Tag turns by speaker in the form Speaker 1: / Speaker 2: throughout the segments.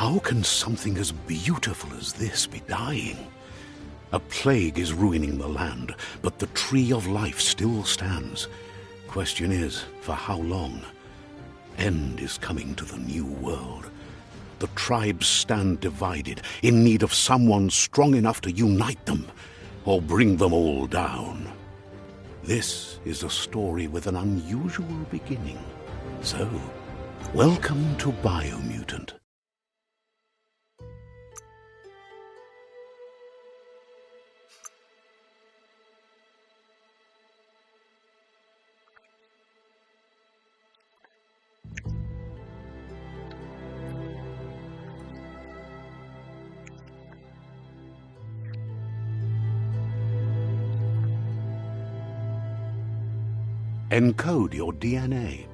Speaker 1: How can something as beautiful as this be dying? A plague is ruining the land, but the tree of life still stands. Question is, for how long? End is coming to the new world. The tribes stand divided, in need of someone strong enough to unite them, or bring them all down. This is a story with an unusual beginning. So, welcome to BioMutant. Encode your DNA.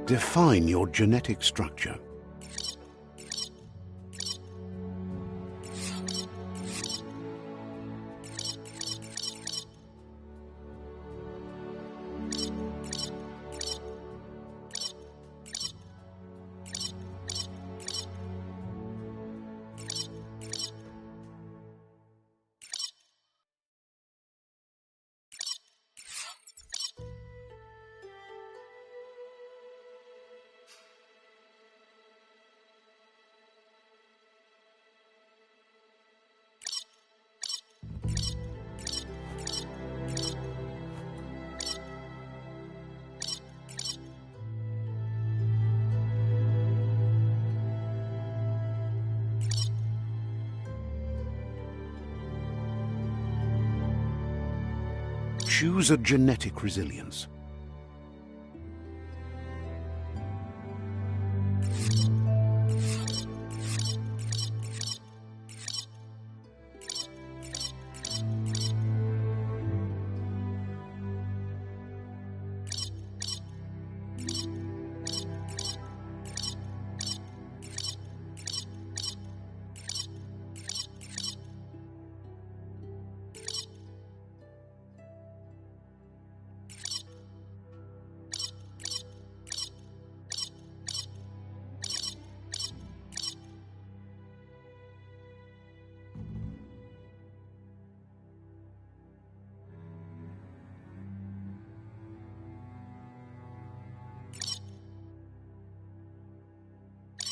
Speaker 1: Define your genetic structure. Choose a genetic resilience.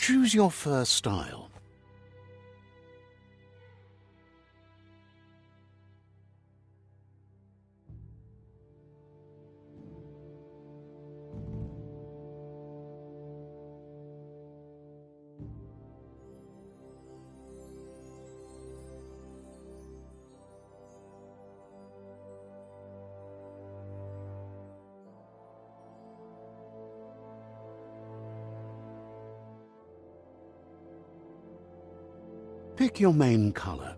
Speaker 1: Choose your first style. Pick your main color.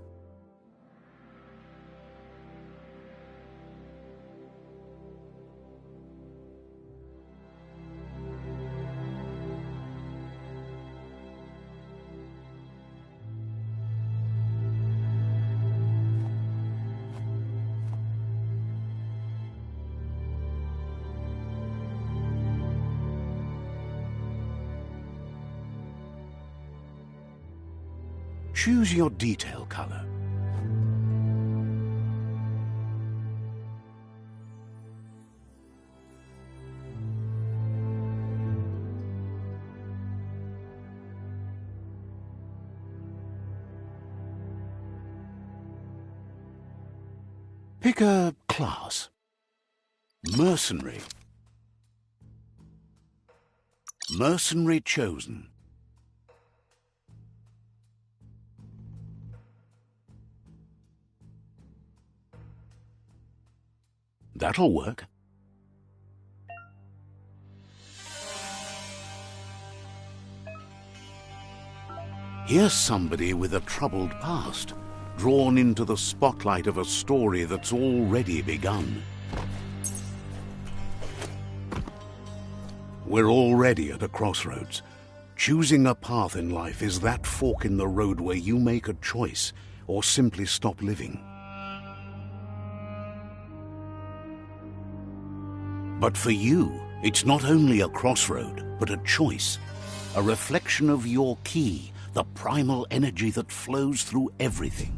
Speaker 1: Choose your detail color. Pick a class. Mercenary. Mercenary chosen. That'll work. Here's somebody with a troubled past, drawn into the spotlight of a story that's already begun. We're already at a crossroads. Choosing a path in life is that fork in the road where you make a choice or simply stop living. But for you, it's not only a crossroad, but a choice, a reflection of your key, the primal energy that flows through everything.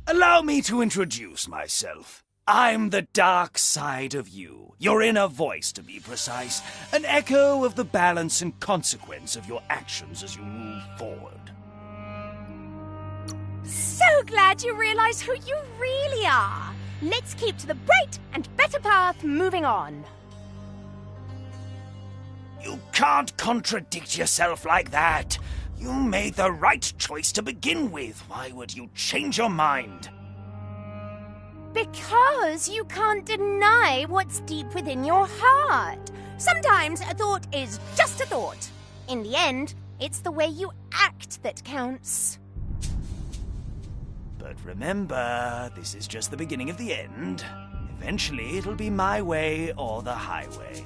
Speaker 2: Allow me to introduce myself. I'm the dark side of you, your inner voice to be precise, an echo of the balance and consequence of your actions as you move forward.
Speaker 3: So glad you realize who you really are. Let's keep to the bright and better path moving on.
Speaker 2: You can't contradict yourself like that. You made the right choice to begin with. Why would you change your mind?
Speaker 3: Because you can't deny what's deep within your heart. Sometimes a thought is just a thought. In the end, it's the way you act that counts.
Speaker 2: But remember, this is just the beginning of the end. Eventually, it'll be my way or the highway.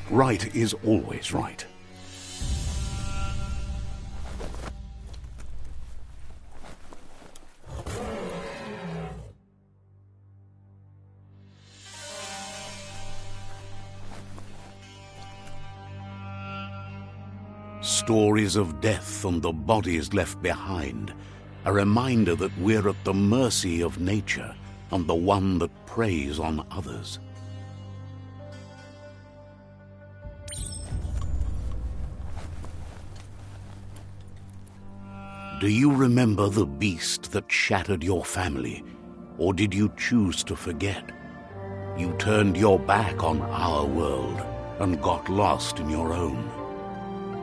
Speaker 1: Right is always right. Stories of death and the bodies left behind, a reminder that we're at the mercy of nature, and the one that preys on others. Do you remember the beast that shattered your family, or did you choose to forget? You turned your back on our world and got lost in your own.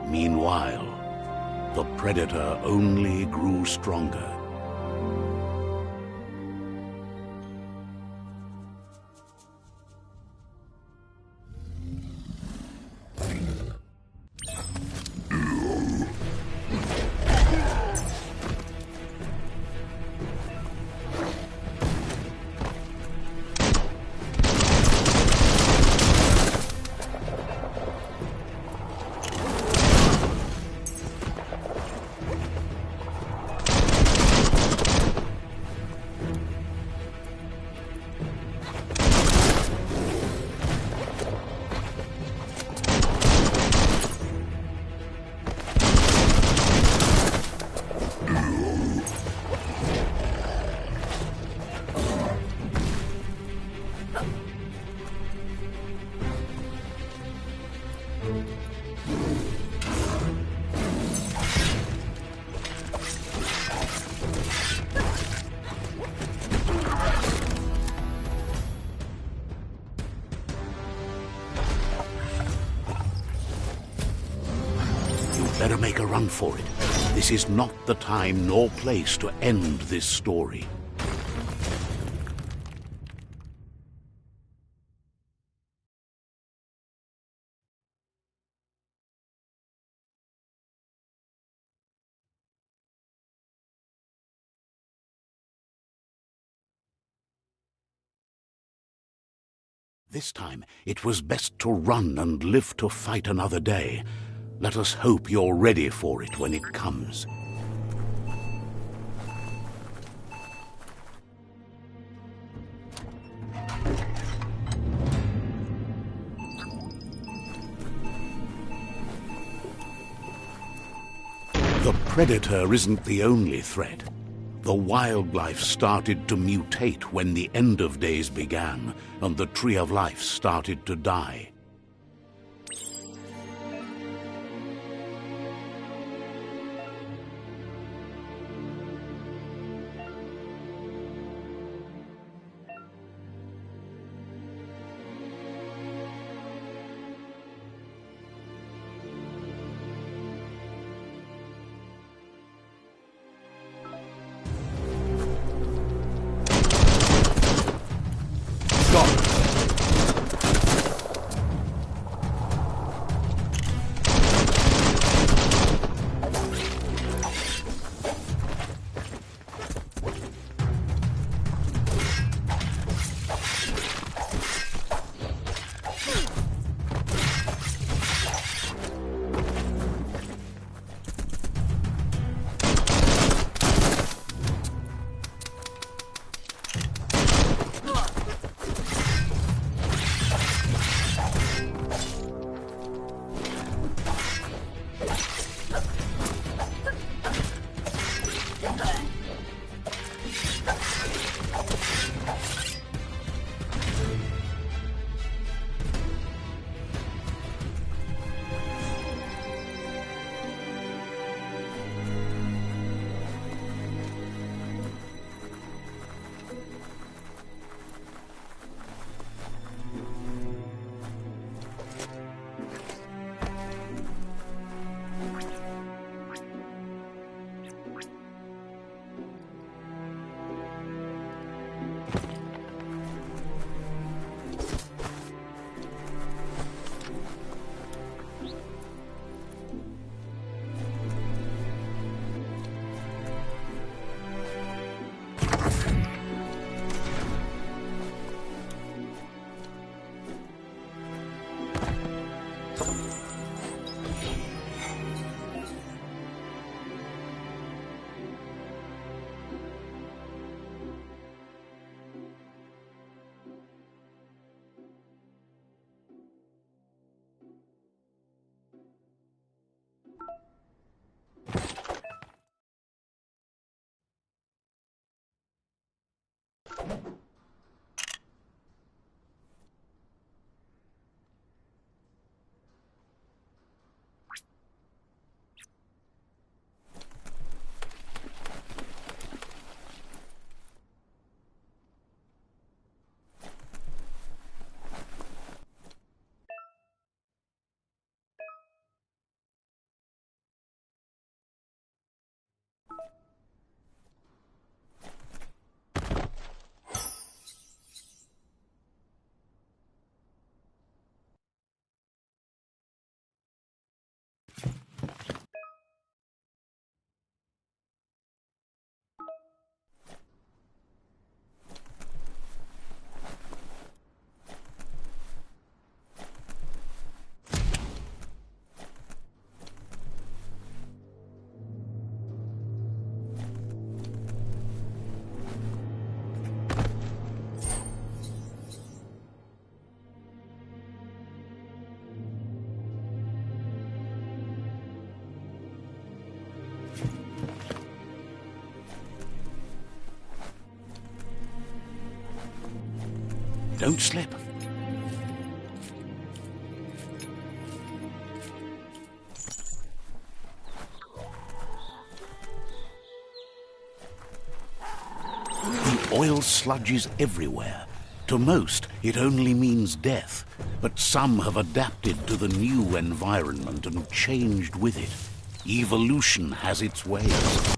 Speaker 1: Meanwhile, the predator only grew stronger. Better make a run for it. This is not the time nor place to end this story. This time, it was best to run and live to fight another day. Let us hope you're ready for it when it comes. The predator isn't the only threat. The wildlife started to mutate when the end of days began, and the tree of life started to die. Don't slip. The oil sludges everywhere. To most, it only means death, but some have adapted to the new environment and changed with it. Evolution has its ways.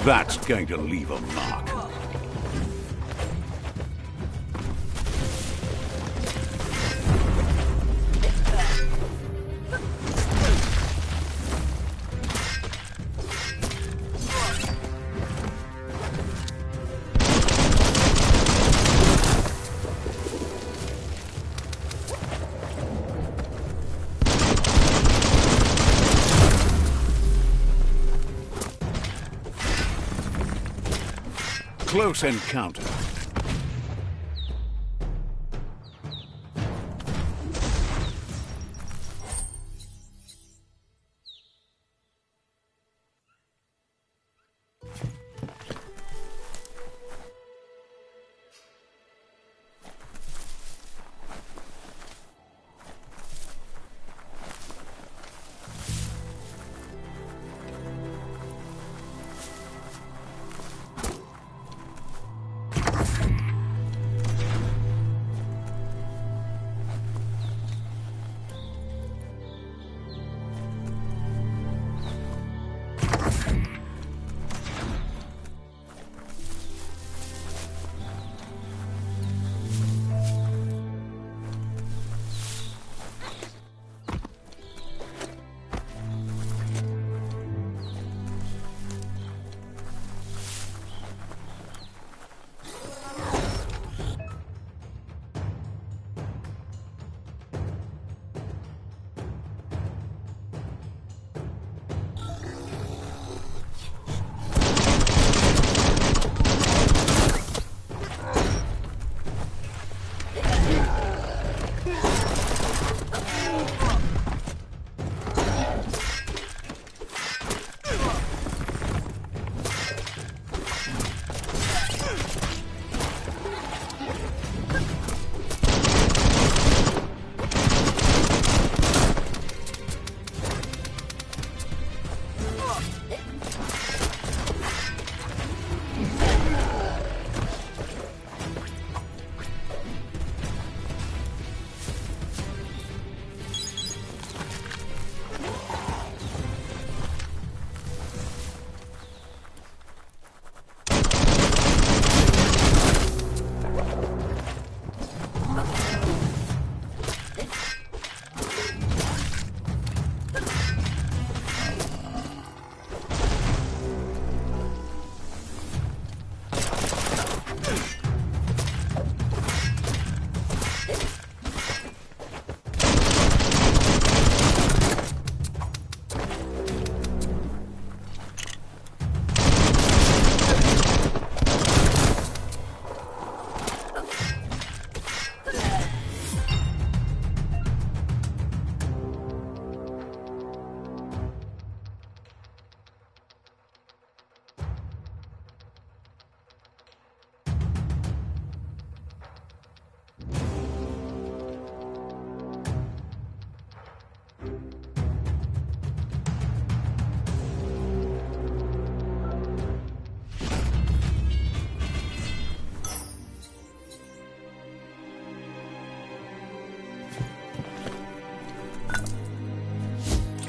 Speaker 1: That's going to leave a mark. Close encounter.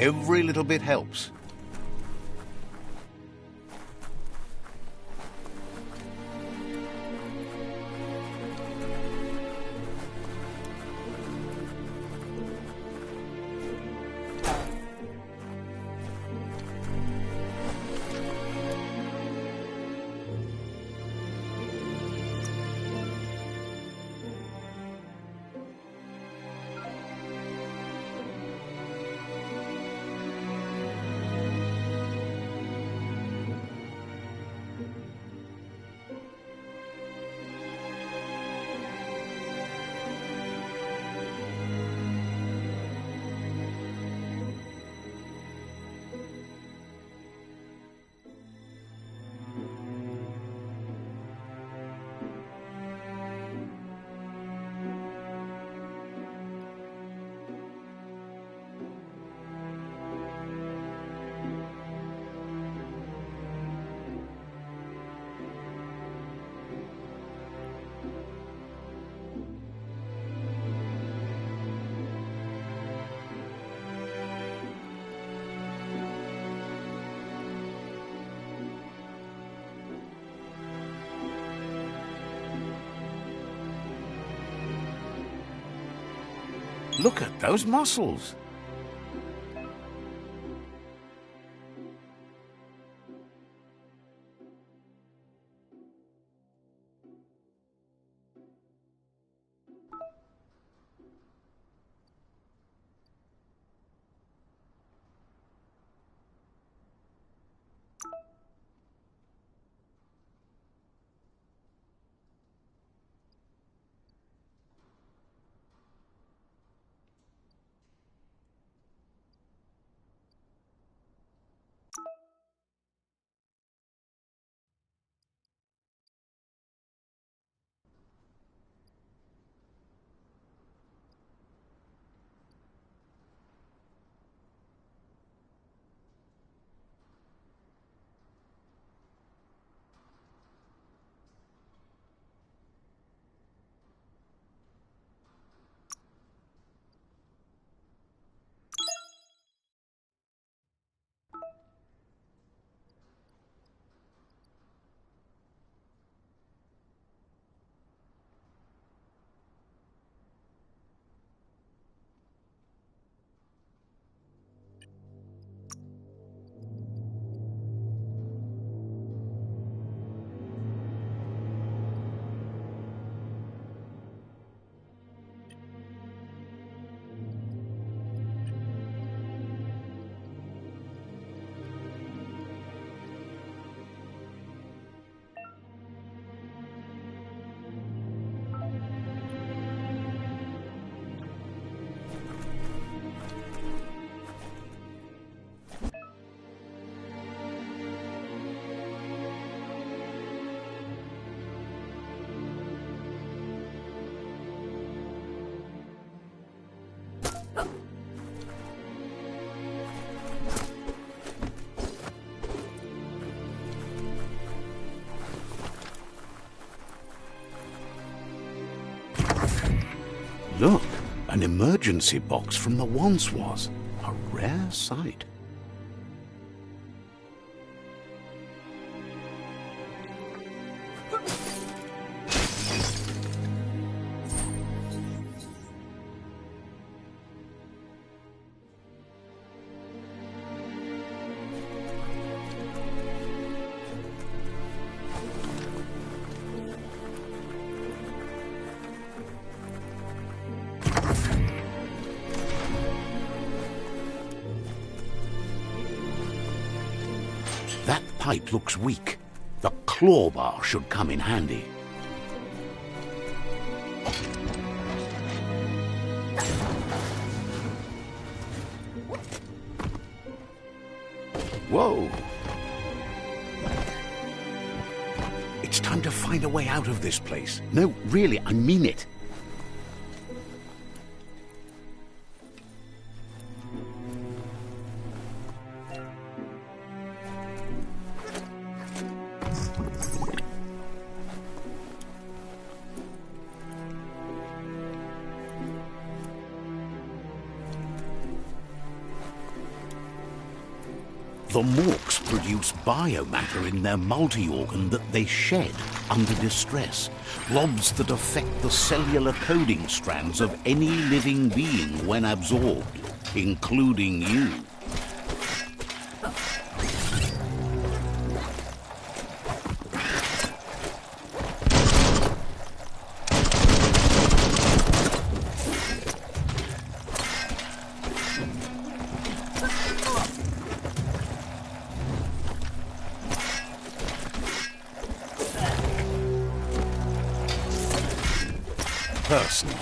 Speaker 1: Every little bit helps. Look at those muscles. Look, an emergency box from the once was. A rare sight. That pipe looks weak. The claw bar should come in handy. Whoa! It's time to find a way out of this place. No, really, I mean it. The morks produce biomatter in their multi-organ that they shed under distress, blobs that affect the cellular coding strands of any living being when absorbed, including you. Personal.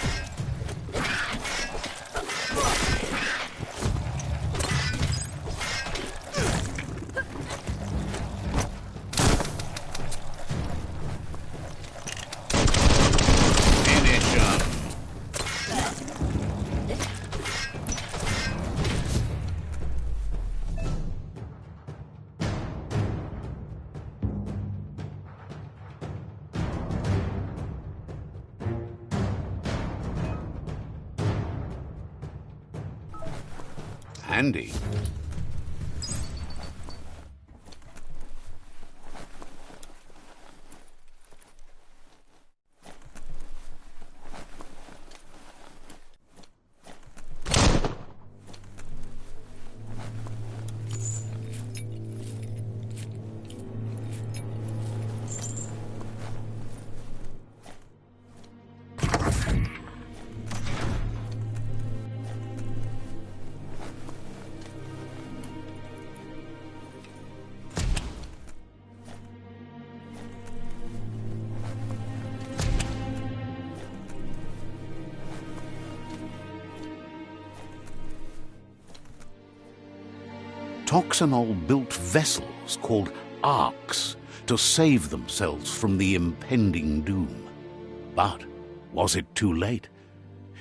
Speaker 1: Finish up. Handy. Toxanol built vessels called arks to save themselves from the impending doom. But was it too late?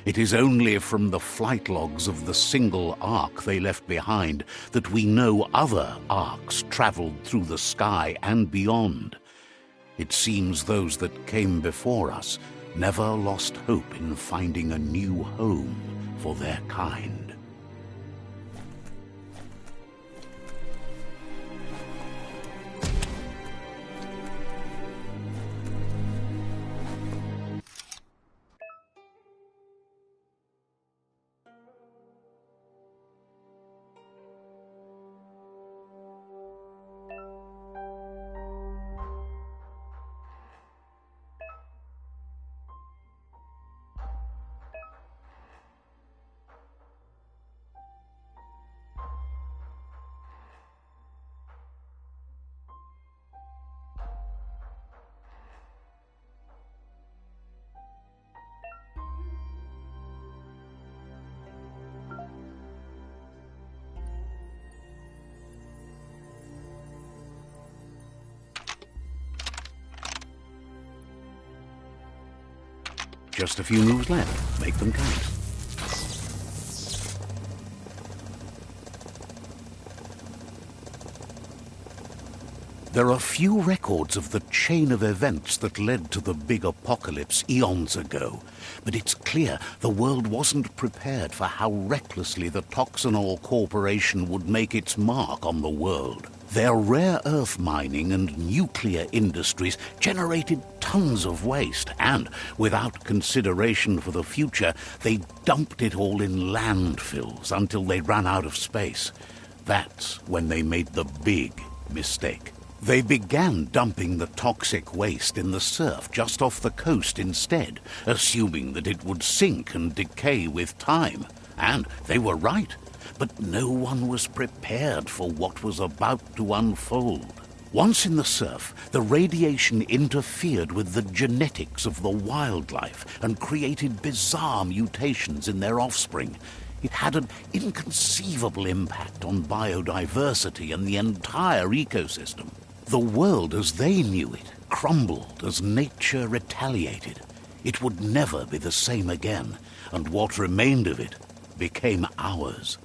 Speaker 1: It is only from the flight logs of the single ark they left behind that we know other arks traveled through the sky and beyond. It seems those that came before us never lost hope in finding a new home for their kind. Just a few moves left. Make them count. There are few records of the chain of events that led to the big apocalypse eons ago, but it's clear the world wasn't prepared for how recklessly the Toxanol Corporation would make its mark on the world. Their rare earth mining and nuclear industries generated tons of waste, and, without consideration for the future, they dumped it all in landfills until they ran out of space. That's when they made the big mistake. They began dumping the toxic waste in the surf just off the coast instead, assuming that it would sink and decay with time. And they were right. But no one was prepared for what was about to unfold. Once in the surf, the radiation interfered with the genetics of the wildlife and created bizarre mutations in their offspring. It had an inconceivable impact on biodiversity and the entire ecosystem. The world as they knew it crumbled as nature retaliated. It would never be the same again, and what remained of it became ours.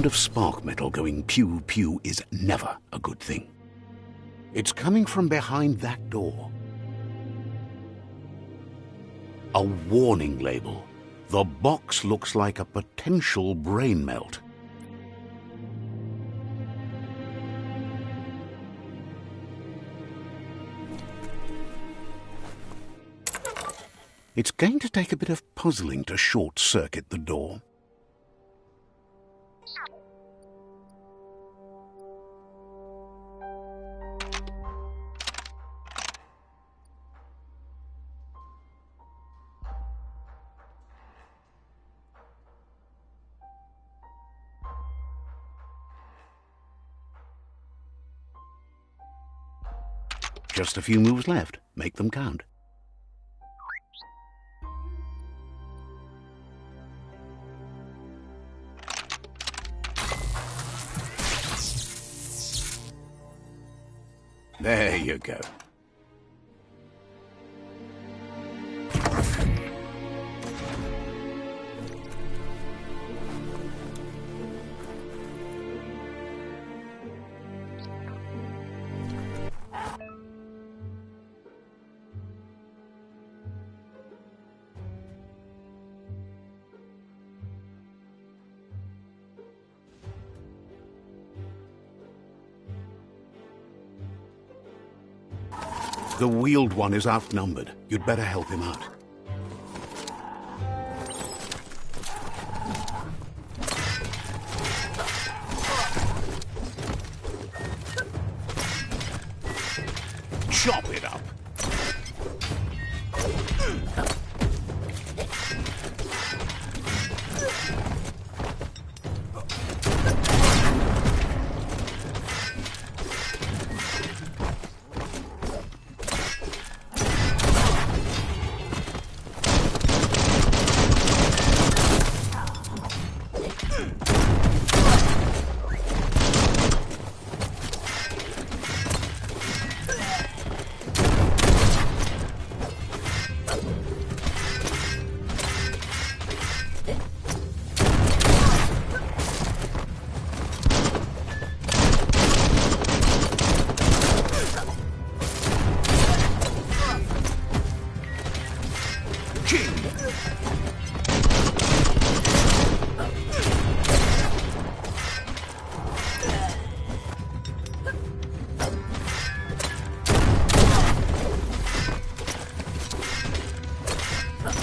Speaker 1: The sound of spark metal going pew-pew is never a good thing. It's coming from behind that door. A warning label. The box looks like a potential brain melt. It's going to take a bit of puzzling to short-circuit the door. Just a few moves left. Make them count. There you go. The wheeled one is outnumbered. You'd better help him out. Chop it up.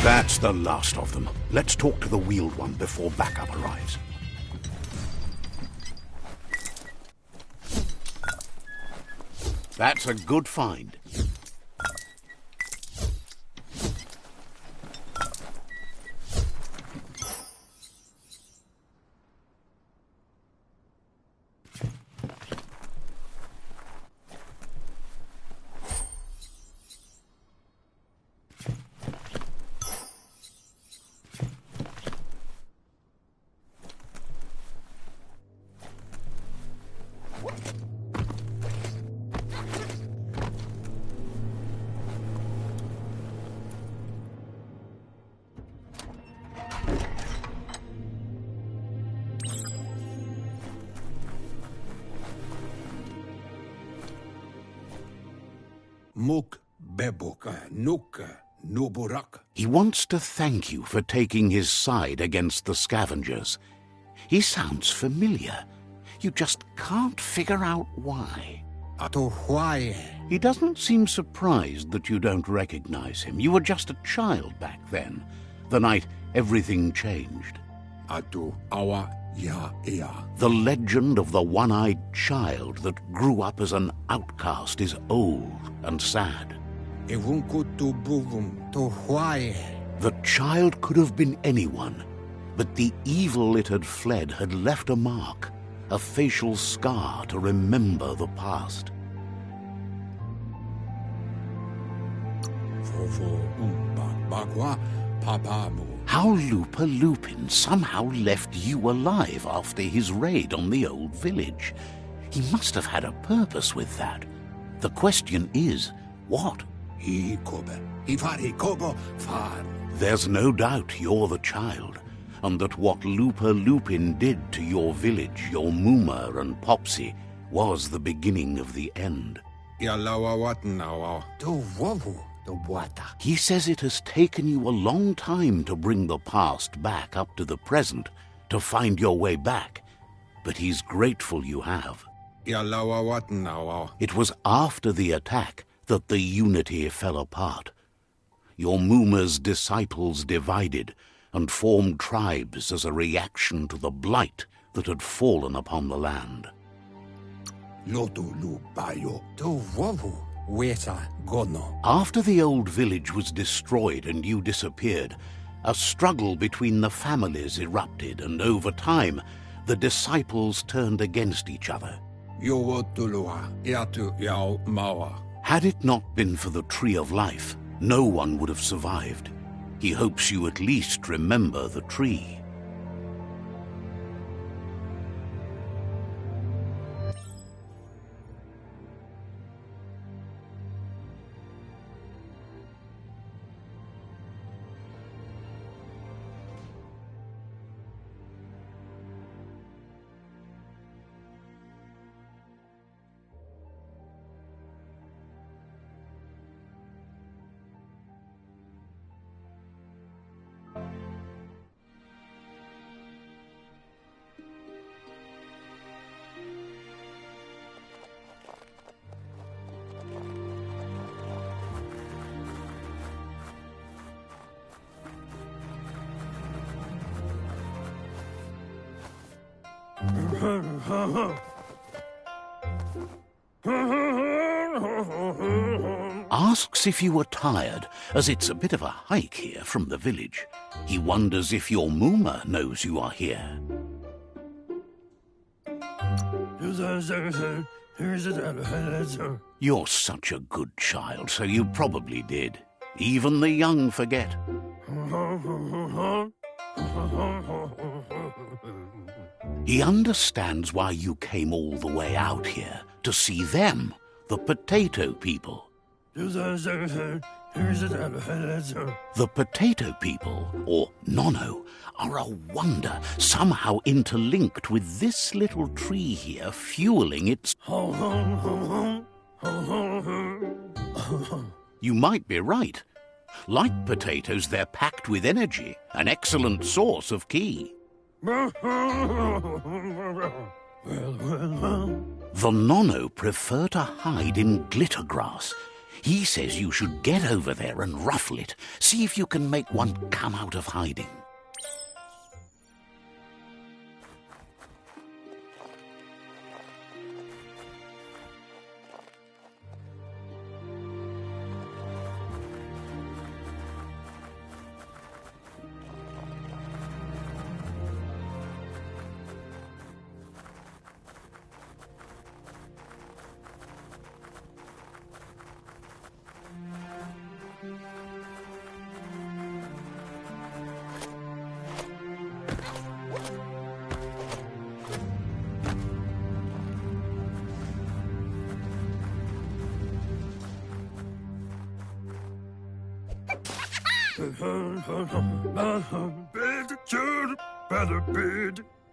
Speaker 1: That's the last of them. Let's talk to the wheeled one before backup arrives. That's a good find. He wants to thank you for taking his side against the scavengers. He sounds familiar. You just can't figure out why. He doesn't seem surprised that you don't recognize him. You were just a child back then, the night everything changed. The legend of the one-eyed child that grew up as an outcast is old and sad. The child could have been anyone, but the evil it had fled had left a mark, a facial scar to remember the past. How Lupa Lupin somehow left you alive after his raid on the old village. He must have had a purpose with that. The question is, what? There's no doubt you're the child, and that what Looper Lupin did to your village, your Mooma and Popsy, was the beginning of the end. He says it has taken you a long time to bring the past back up to the present, to find your way back, but he's grateful you have. It was after the attack that the unity fell apart. Your Mooma's disciples divided and formed tribes as a reaction to the blight that had fallen upon the land. After the old village was destroyed and you disappeared, a struggle between the families erupted, and over time, the disciples turned against each other. Had it not been for the Tree of Life, no one would have survived. He hopes you at least remember the tree. Asks if you are tired, as it's a bit of a hike here from the village. He wonders if your Mooma knows you are here. You're such a good child, so you probably did. Even the young forget. He understands why you came all the way out here, to see them, the potato people. The potato people, or Nono, are a wonder, somehow interlinked with this little tree here fueling its... You might be right. Like potatoes, they're packed with energy, an excellent source of ki. The Nono prefer to hide in glitter grass. He says you should get over there and ruffle it. See if you can make one come out of hiding.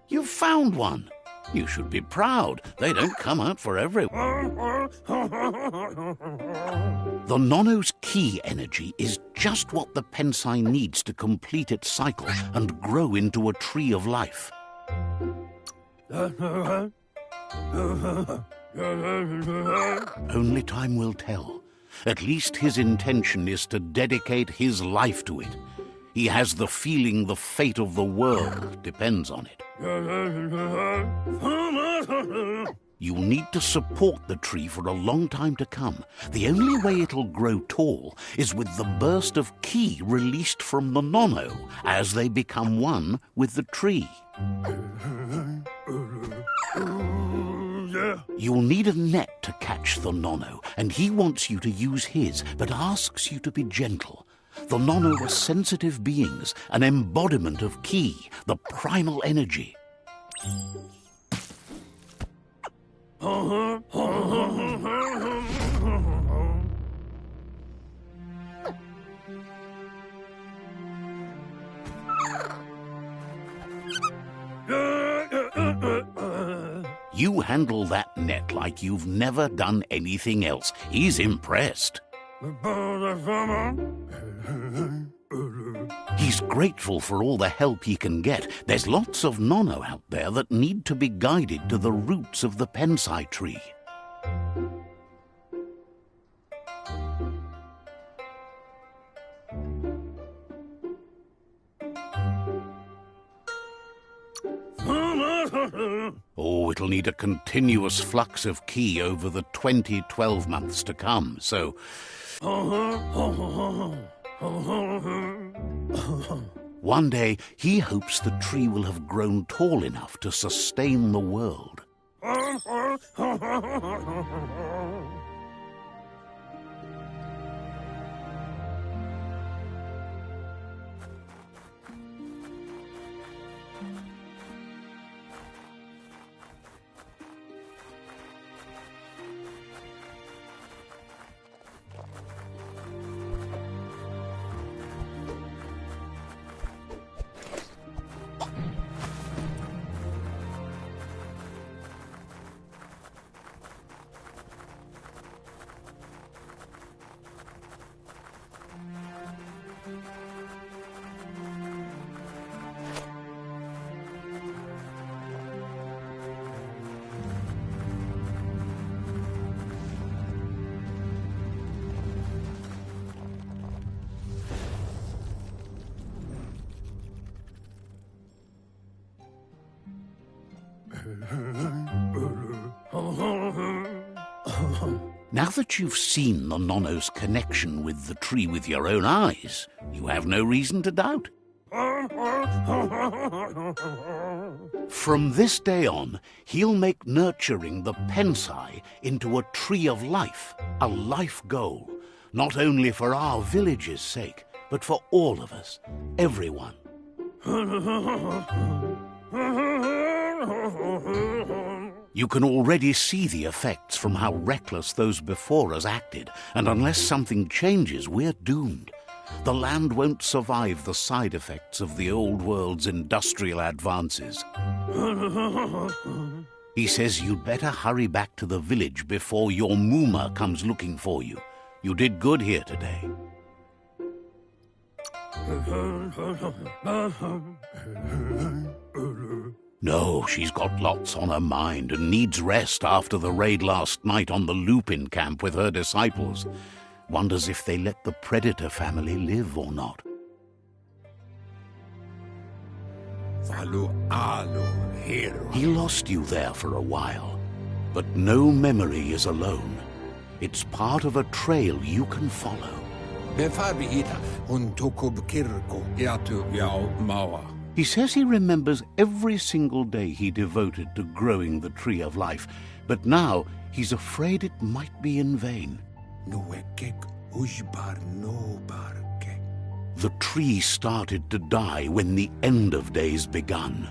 Speaker 1: You found one. You should be proud. They don't come out for everyone. The Nono's ki energy is just what the Pensai needs to complete its cycle and grow into a tree of life. Only time will tell. At least his intention is to dedicate his life to it. He has the feeling the fate of the world depends on it. You'll need to support the tree for a long time to come. The only way it'll grow tall is with the burst of ki released from the Nono as they become one with the tree. You'll need a net to catch the Nono, and he wants you to use his, but asks you to be gentle. The Nono are sensitive beings, an embodiment of ki, the primal energy. handle that net like you've never done anything else. He's impressed. He's grateful for all the help he can get. There's lots of nono out there that need to be guided to the roots of the pensai tree. Oh, it'll need a continuous flux of ki over the 12 months to come, so... One day, he hopes the tree will have grown tall enough to sustain the world. Now that you've seen the nono's connection with the tree with your own eyes, you have no reason to doubt. From this day on, he'll make nurturing the pensai into a tree of life, a life goal, not only for our village's sake, but for all of us, everyone. You can already see the effects from how reckless those before us acted, and unless something changes, we're doomed. The land won't survive the side effects of the old world's industrial advances. He says you'd better hurry back to the village before your Muma comes looking for you. You did good here today. No, she's got lots on her mind and needs rest after the raid last night on the Lupin camp with her disciples. Wonders if they let the Predator family live or not. He lost you there for a while, but no memory is alone. It's part of a trail you can follow. He says he remembers every single day he devoted to growing the Tree of Life, but now he's afraid it might be in vain. The tree started to die when the end of days begun,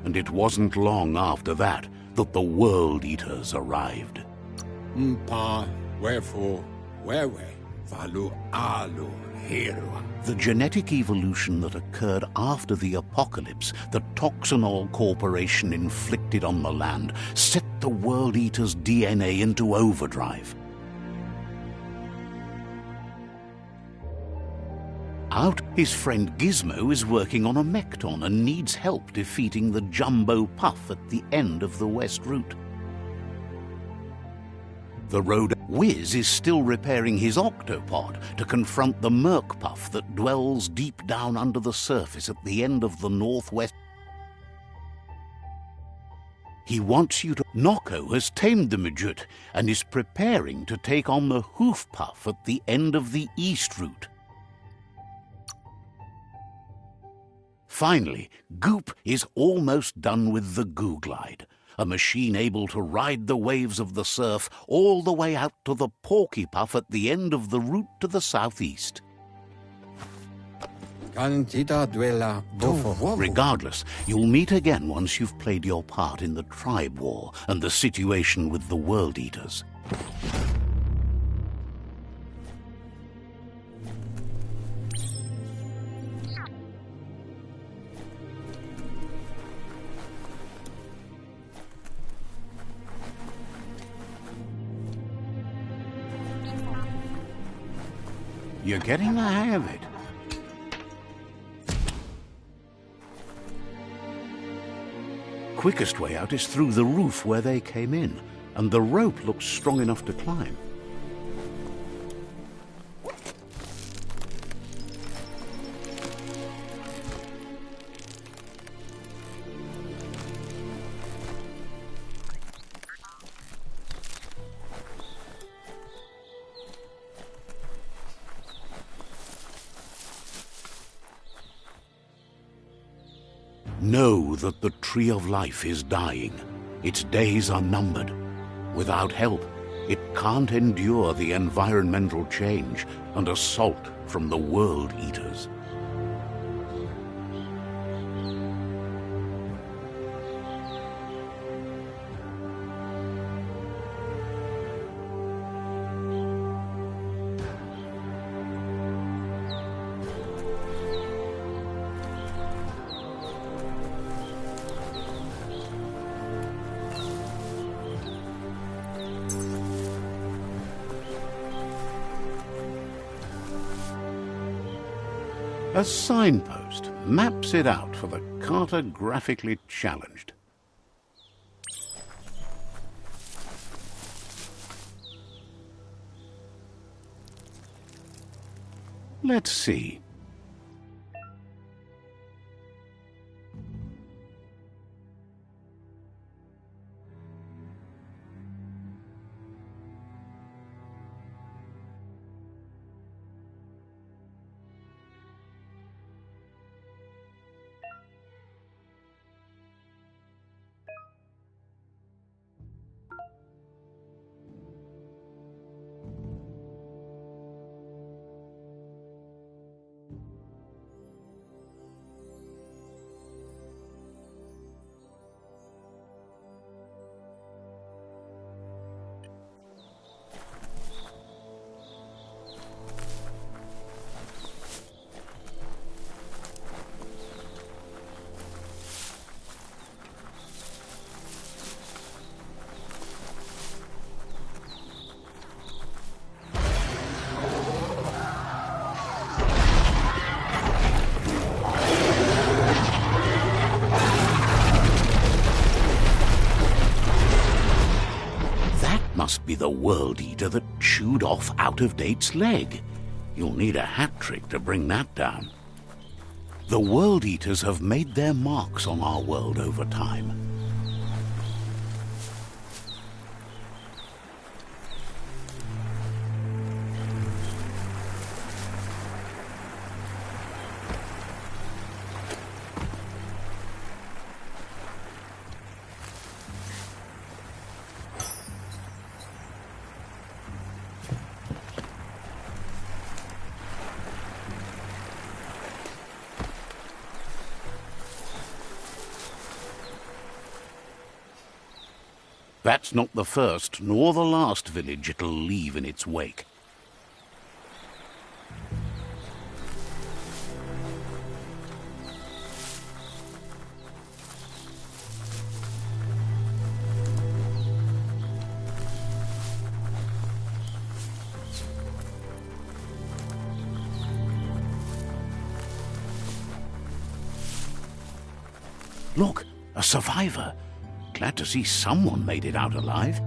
Speaker 1: and it wasn't long after that that the World Eaters arrived. The genetic evolution that occurred after the apocalypse the Toxanol Corporation inflicted on the land set the World Eater's DNA into overdrive. Out, his friend Gizmo is working on a Mekton and needs help defeating the Jumbo Puff at the end of the West Route. The road Wiz is still repairing his octopod to confront the Merc Puff that dwells deep down under the surface at the end of the northwest. He wants you to... Noko has tamed the Midget and is preparing to take on the Hoof Puff at the end of the East Route. Finally, Goop is almost done with the Goo Glide, a machine able to ride the waves of the surf all the way out to the Porky Puff at the end of the route to the southeast. Regardless, you'll meet again once you've played your part in the tribe war and the situation with the World Eaters. You're getting the hang of it. Quickest way out is through the roof where they came in, and the rope looks strong enough to climb. Know that the Tree of Life is dying. Its days are numbered. Without help, it can't endure the environmental change and assault from the World Eaters. A signpost maps it out for the cartographically challenged. Let's see. Must be the World Eater that chewed off Out-of-Date's leg. You'll need a hat trick to bring that down. The World Eaters have made their marks on our world over time. That's not the first nor the last village it'll leave in its wake. Look, a survivor. Glad to see someone made it out alive.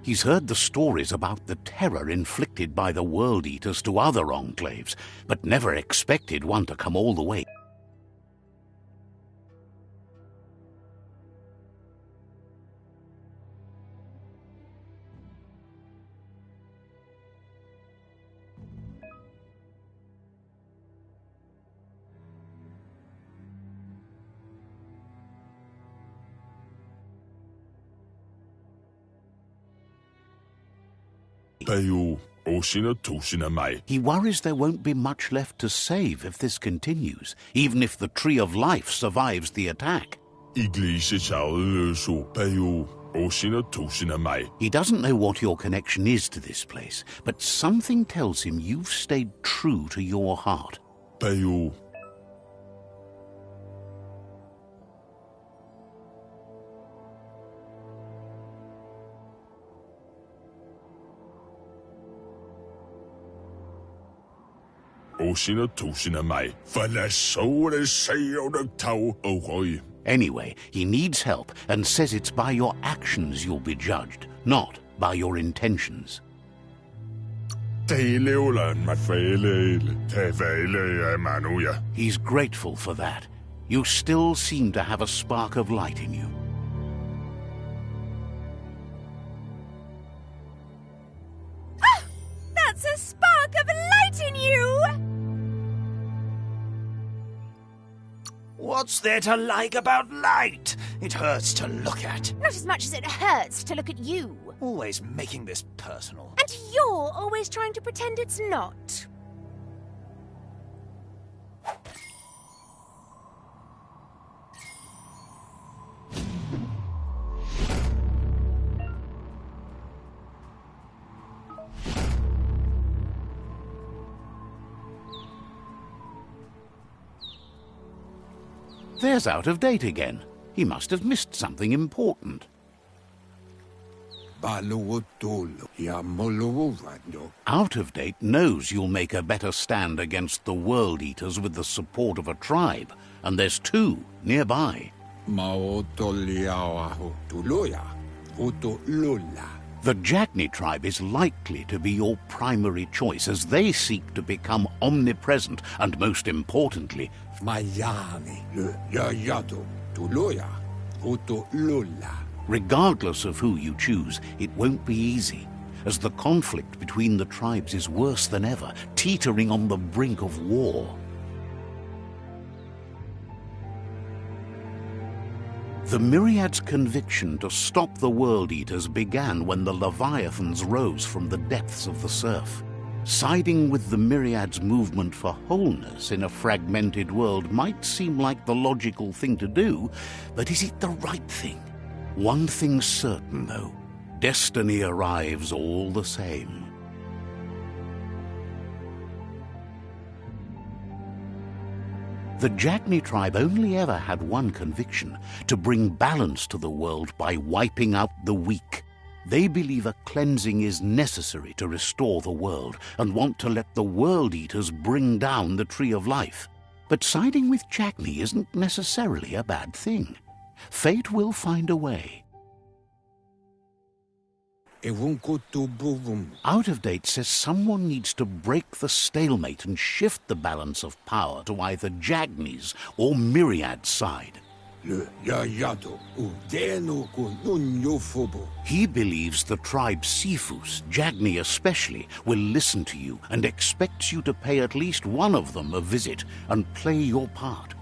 Speaker 1: He's heard the stories about the terror inflicted by the World Eaters to other enclaves, but never expected one to come all the way. He worries there won't be much left to save if this continues, even if the Tree of Life survives the attack. He doesn't know what your connection is to this place, but something tells him you've stayed true to your heart. Anyway, he needs help and says it's by your actions you'll be judged, not by your intentions. He's grateful for that. You still seem to have a spark of light in you.
Speaker 3: Ah! That's a spark of light in you!
Speaker 2: What's there to like about light? It hurts to look at.
Speaker 3: Not as much as it hurts to look at you.
Speaker 2: Always making this personal.
Speaker 3: And you're always trying to pretend it's not.
Speaker 1: There's Out of Date again. He must have missed something important. Out of Date knows you'll make a better stand against the World Eaters with the support of a tribe, and there's two nearby. The Jagni tribe is likely to be your primary choice as they seek to become omnipresent and, most importantly, regardless of who you choose, it won't be easy, as the conflict between the tribes is worse than ever, teetering on the brink of war. The Myriad's conviction to stop the World Eaters began when the Leviathans rose from the depths of the surf. Siding with the Myriad's movement for wholeness in a fragmented world might seem like the logical thing to do, but is it the right thing? One thing's certain, though. Destiny arrives all the same. The Jagni tribe only ever had one conviction: to bring balance to the world by wiping out the weak. They believe a cleansing is necessary to restore the world and want to let the World Eaters bring down the Tree of Life. But siding with Jagni isn't necessarily a bad thing. Fate will find a way. Out of Date says someone needs to break the stalemate and shift the balance of power to either Jagni's or Myriad's side. He believes the tribe Sifus, Jagni especially, will listen to you and expects you to pay at least one of them a visit and play your part.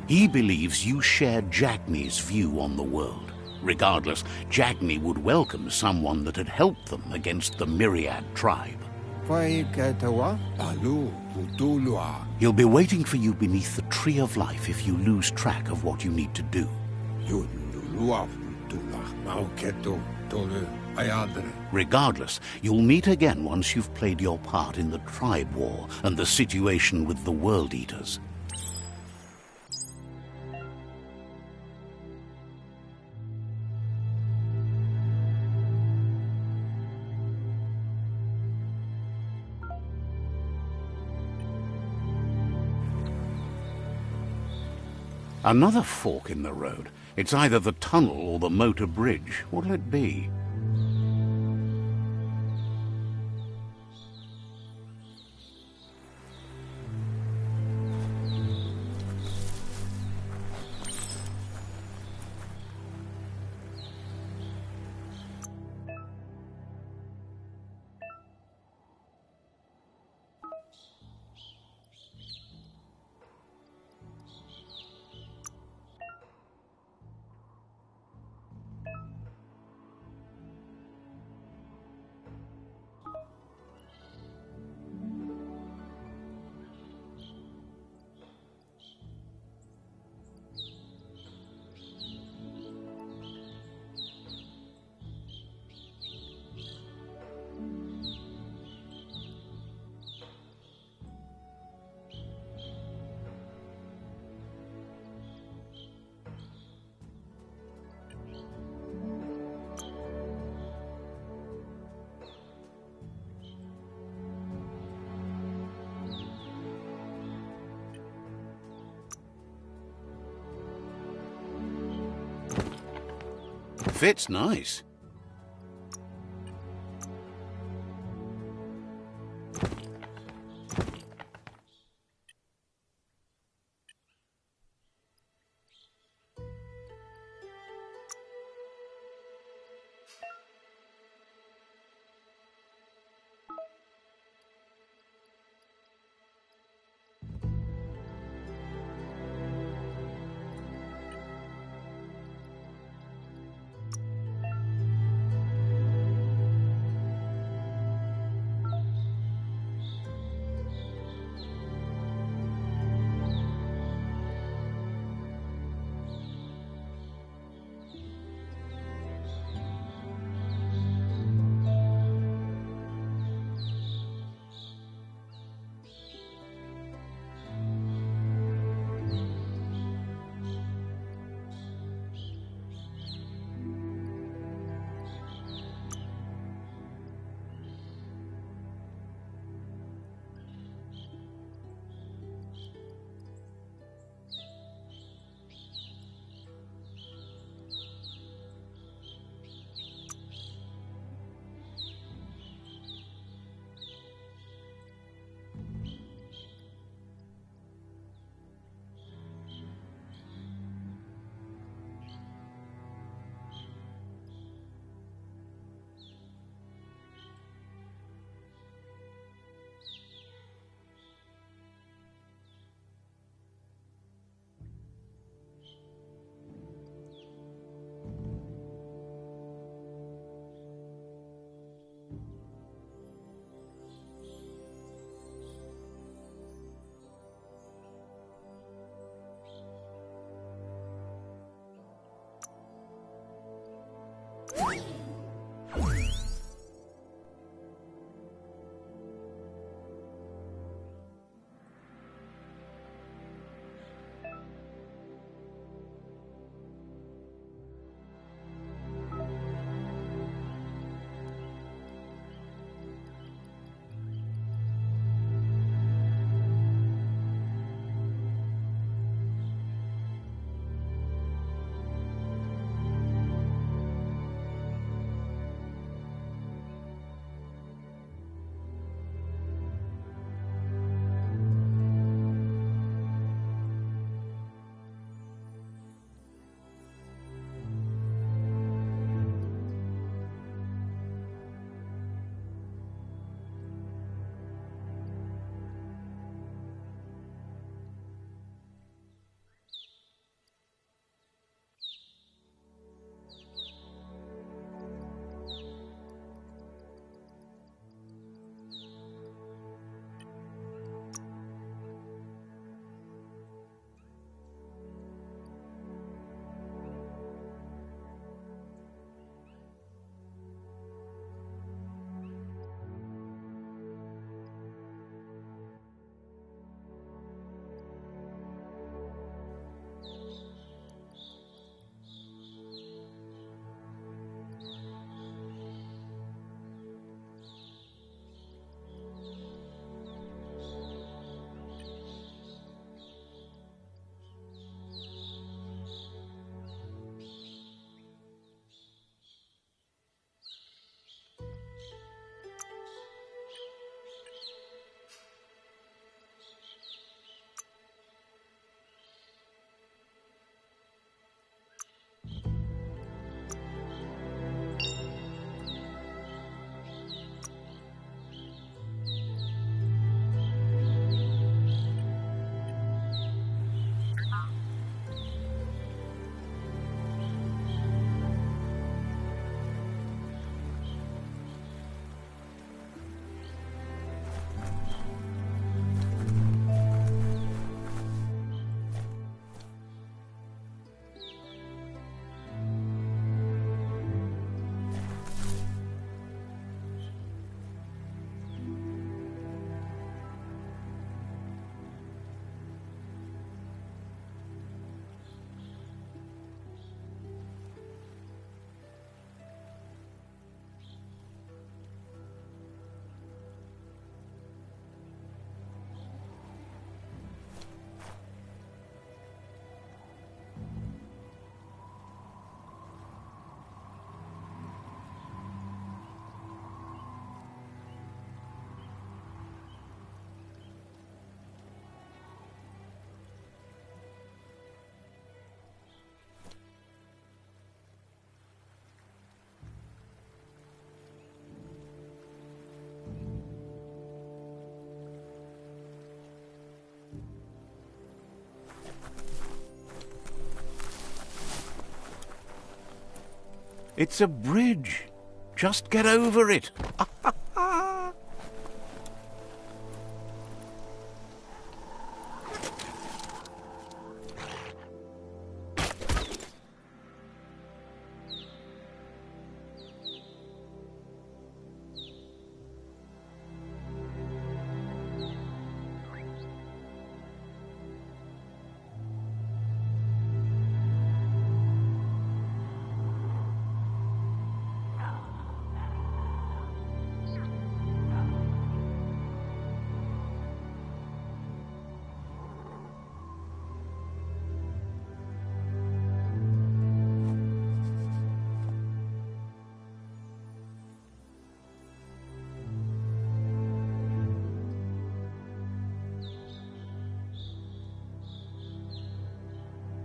Speaker 1: He believes you share Jagni's view on the world. Regardless, Jagni would welcome someone that had helped them against the Myriad tribe. He'll be waiting for you beneath the Tree of Life if you lose track of what you need to do. Regardless, you'll meet again once you've played your part in the tribe war and the situation with the World Eaters. Another fork in the road. It's either the tunnel or the motor bridge. What'll it be? Fits nice. It's a bridge. Just get over it.